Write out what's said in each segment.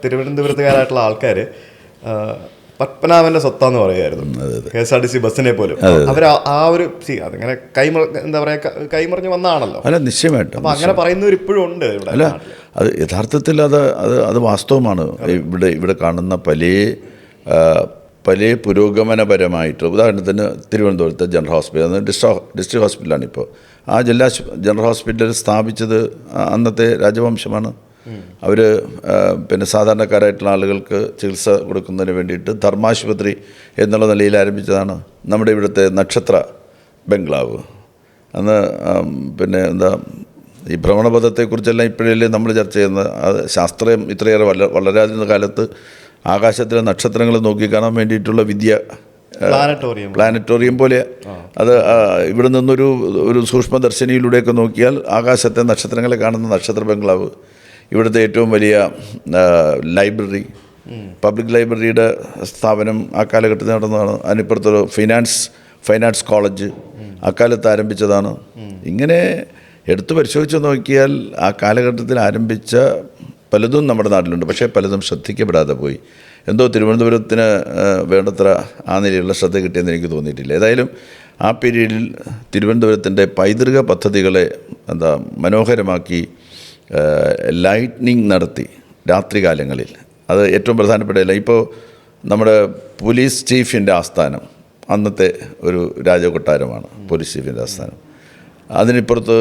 തിരുവനന്തപുരത്തുകാരായിട്ടുള്ള ആൾക്കാർ പത്മനാഭന്റെ സ്വത്താന്ന് പറയുമായിരുന്നു. KSRTC ബസ്സിനെ പോലും അവർ ആ ഒരു അതിങ്ങനെ എന്താ പറയാ കൈമറിഞ്ഞ് വന്നതാണല്ലോ. അല്ല, നിശ്ചയമായിട്ടും. അപ്പം അങ്ങനെ പറയുന്നവർ ഇപ്പോഴും ഉണ്ട് ഇവിടെ. അല്ല, അത് യഥാർത്ഥത്തിൽ അത് വാസ്തവമാണ്. ഇവിടെ കാണുന്ന പല പുരോഗമനപരമായിട്ട്, ഉദാഹരണത്തിന് തിരുവനന്തപുരത്തെ ജനറൽ ഹോസ്പിറ്റൽ, ഡിസ്ട്രിക്ട് ഹോസ്പിറ്റലാണിപ്പോൾ. ആ ജനറൽ ഹോസ്പിറ്റൽ സ്ഥാപിച്ചത് അന്നത്തെ രാജവംശമാണ്. അവർ പിന്നെ സാധാരണക്കാരായിട്ടുള്ള ആളുകൾക്ക് ചികിത്സ കൊടുക്കുന്നതിന് വേണ്ടിയിട്ട് ധർമാശുപത്രി എന്നുള്ള നിലയിൽ ആരംഭിച്ചതാണ്. നമ്മുടെ ഇവിടുത്തെ നക്ഷത്ര ബംഗ്ലാവ് അന്ന് പിന്നെ ഈ ഭ്രമണപഥത്തെക്കുറിച്ചെല്ലാം ഇപ്പോഴല്ലേ നമ്മൾ ചർച്ച ചെയ്യുന്നത്. അത് ശാസ്ത്രം ഇത്രയേറെ വളരാതിരുന്ന കാലത്ത് ആകാശത്തിലെ നക്ഷത്രങ്ങൾ നോക്കിക്കാണാൻ വേണ്ടിയിട്ടുള്ള പ്ലാനറ്റോറിയം പോലെ അത് ഇവിടെ നിന്നൊരു സൂക്ഷ്മദർശിനിയിലൂടെയൊക്കെ നോക്കിയാൽ ആകാശത്തെ നക്ഷത്രങ്ങളെ കാണുന്ന നക്ഷത്ര ബംഗ്ലാവ്. ഇവിടുത്തെ ഏറ്റവും വലിയ ലൈബ്രറി, പബ്ലിക് ലൈബ്രറിയുടെ സ്ഥാപനം ആ കാലഘട്ടത്തിൽ നടന്നതാണ്. അതിനിപ്പുറത്തൊരു ഫൈനാൻസ് കോളേജ് അക്കാലത്ത് ആരംഭിച്ചതാണ്. ഇങ്ങനെ എടുത്തു പരിശോധിച്ച് നോക്കിയാൽ ആ കാലഘട്ടത്തിൽ ആരംഭിച്ച പലതും നമ്മുടെ നാട്ടിലുണ്ട്. പക്ഷേ പലതും ശ്രദ്ധിക്കപ്പെടാതെ പോയി. എന്തോ തിരുവനന്തപുരത്തിന് വേണ്ടത്ര ആ നിലയിലുള്ള ശ്രദ്ധ കിട്ടിയെന്ന് എനിക്ക് തോന്നിയിട്ടില്ല. ഏതായാലും ആ പീരീഡിൽ തിരുവനന്തപുരത്തിൻ്റെ പൈതൃക പദ്ധതികളെ മനോഹരമാക്കി ലൈറ്റ്നിങ് നടത്തി രാത്രികാലങ്ങളിൽ. അത് ഏറ്റവും പ്രധാനപ്പെട്ടതല്ല. ഇപ്പോൾ നമ്മുടെ പോലീസ് ചീഫിൻ്റെ ആസ്ഥാനം അന്നത്തെ ഒരു രാജകൊട്ടാരമാണ്. പോലീസ് ചീഫിൻ്റെ ആസ്ഥാനം. അതിനിപ്പുറത്ത്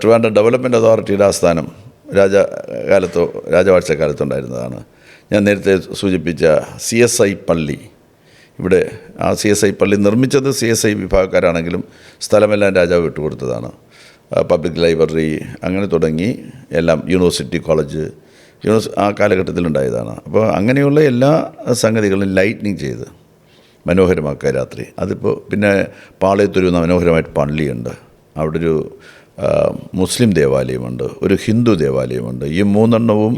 ട്രിവാൻഡ്രം ഡെവലപ്മെൻറ്റ് അതോറിറ്റിയുടെ ആസ്ഥാനം രാജവാഴ്ചക്കാലത്തോ ഉണ്ടായിരുന്നതാണ്. ഞാൻ നേരത്തെ സൂചിപ്പിച്ച CSI പള്ളി, ഇവിടെ ആ CSI പള്ളി നിർമ്മിച്ചത് CSI വിഭാഗക്കാരാണെങ്കിലും സ്ഥലമെല്ലാം രാജാവ് വിട്ടുകൊടുത്തതാണ്. പബ്ലിക് ലൈബ്രറി അങ്ങനെ തുടങ്ങി എല്ലാം, യൂണിവേഴ്സിറ്റി കോളേജ് ആ കാലഘട്ടത്തിലുണ്ടായതാണ്. അപ്പോൾ അങ്ങനെയുള്ള എല്ലാ സംഗതികളും ലൈറ്റ്നിങ് ചെയ്ത് മനോഹരമാക്കുക രാത്രി. അതിപ്പോൾ പിന്നെ പാളയത്തൊരു മനോഹരമായിട്ട് പള്ളിയുണ്ട്. അവിടെ ഒരു മുസ്ലിം ദേവാലയമുണ്ട്, ഒരു ഹിന്ദു ദേവാലയമുണ്ട്. ഈ മൂന്നെണ്ണവും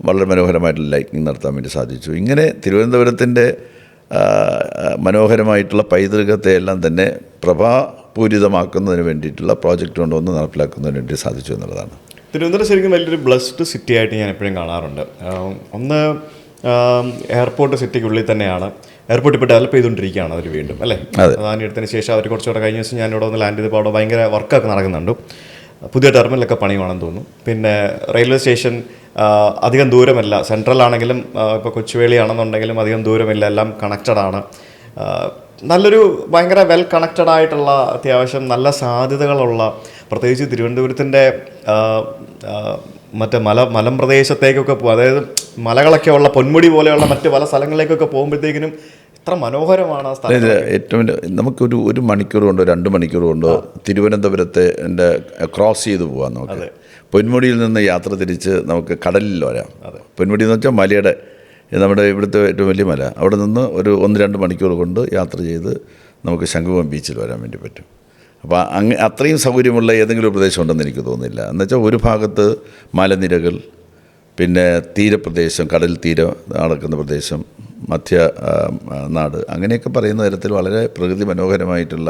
വളരെ മനോഹരമായിട്ട് ലൈറ്റ്നിങ് നടത്താൻ വേണ്ടി സാധിച്ചു. ഇങ്ങനെ തിരുവനന്തപുരത്തിൻ്റെ മനോഹരമായിട്ടുള്ള പൈതൃകത്തെ എല്ലാം തന്നെ പ്രഭാപൂരിതമാക്കുന്നതിന് വേണ്ടിയിട്ടുള്ള പ്രോജക്റ്റ് കൊണ്ടുവന്ന് നടപ്പിലാക്കുന്നതിന് വേണ്ടി സാധിച്ചു എന്നുള്ളതാണ്. തിരുവനന്തപുരം ശരിക്കും വലിയൊരു ബ്ലസ്ഡ് സിറ്റി ആയിട്ട് ഞാൻ എപ്പോഴും കാണാറുണ്ട്. ഒന്ന്, എയർപോർട്ട് സിറ്റിക്കുള്ളിൽ തന്നെയാണ്. എയർപോർട്ട് ഇപ്പോൾ ഡെവലപ്പ് ചെയ്തുകൊണ്ടിരിക്കുകയാണ് അവർ വീണ്ടും, അല്ലേ? അതാണ് എടുത്തതിന് ശേഷം അവർ കുറച്ചുകൂടെ കഴിഞ്ഞ ദിവസം ഞാനിവിടെ ഒന്ന് ലാൻഡ് ചെയ്തപ്പോൾ അവിടെ ഭയങ്കര വർക്കൊക്കെ നടക്കുന്നുണ്ട്. പുതിയ ടെർമിനലൊക്കെ പണിയുവാണെന്ന് തോന്നുന്നു. പിന്നെ റെയിൽവേ സ്റ്റേഷൻ അധികം ദൂരമല്ല, സെൻട്രൽ ആണെങ്കിലും ഇപ്പോൾ കൊച്ചുവേളിയാണെന്നുണ്ടെങ്കിലും അധികം ദൂരമില്ല, എല്ലാം കണക്റ്റഡാണ്. നല്ലൊരു ഭയങ്കര വെൽ കണക്റ്റഡ് ആയിട്ടുള്ള, അത്യാവശ്യം നല്ല സാധ്യതകളുള്ള, പ്രത്യേകിച്ച് തിരുവനന്തപുരത്തിൻ്റെ മറ്റേ മലമ്പ്രദേശത്തേക്കൊക്കെ പോകും, അതായത് മലകളൊക്കെ ഉള്ള പൊന്മുടി പോലെയുള്ള മറ്റ് പല സ്ഥലങ്ങളിലേക്കൊക്കെ പോകുമ്പോഴത്തേക്കിനും എത്ര മനോഹരമാണ് ആ സ്ഥലം. ഏറ്റവും നമുക്കൊരു 1 മണിക്കൂർ കൊണ്ടോ 2 മണിക്കൂർ കൊണ്ടോ തിരുവനന്തപുരത്തെ ക്രോസ് ചെയ്ത് പോകാൻ നോക്കാം. പൊന്മുടിയിൽ നിന്ന് യാത്ര തിരിച്ച് നമുക്ക് കടലിൽ വരാം. പൊന്മുടി എന്ന് വെച്ചാൽ മലയുടെ, നമ്മുടെ ഇവിടുത്തെ ഏറ്റവും വലിയ മല, അവിടെ നിന്ന് ഒരു 1-2 മണിക്കൂർ കൊണ്ട് യാത്ര ചെയ്ത് നമുക്ക് ശംഖുമുഖം ബീച്ചിൽ വരാൻ വേണ്ടി പറ്റും. അപ്പോൾ അത്രയും സൗകര്യമുള്ള ഏതെങ്കിലും ഒരു പ്രദേശം ഉണ്ടെന്ന് എനിക്ക് തോന്നുന്നില്ല. എന്നുവെച്ചാൽ ഒരു ഭാഗത്ത് മലനിരകൾ, പിന്നെ തീരപ്രദേശം, കടൽ തീരം നടക്കുന്ന പ്രദേശം, മധ്യ നാട്, അങ്ങനെയൊക്കെ പറയുന്ന തരത്തിൽ വളരെ പ്രകൃതി മനോഹരമായിട്ടുള്ള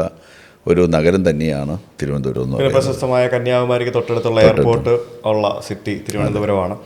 ഒരു നഗരം തന്നെയാണ് തിരുവനന്തപുരം എന്ന് പറയുന്നത്. പ്രശസ്തമായ കന്യാകുമാരിക്ക് തൊട്ടടുത്തുള്ള എയർപോർട്ട് ഉള്ള സിറ്റി തിരുവനന്തപുരമാണ്.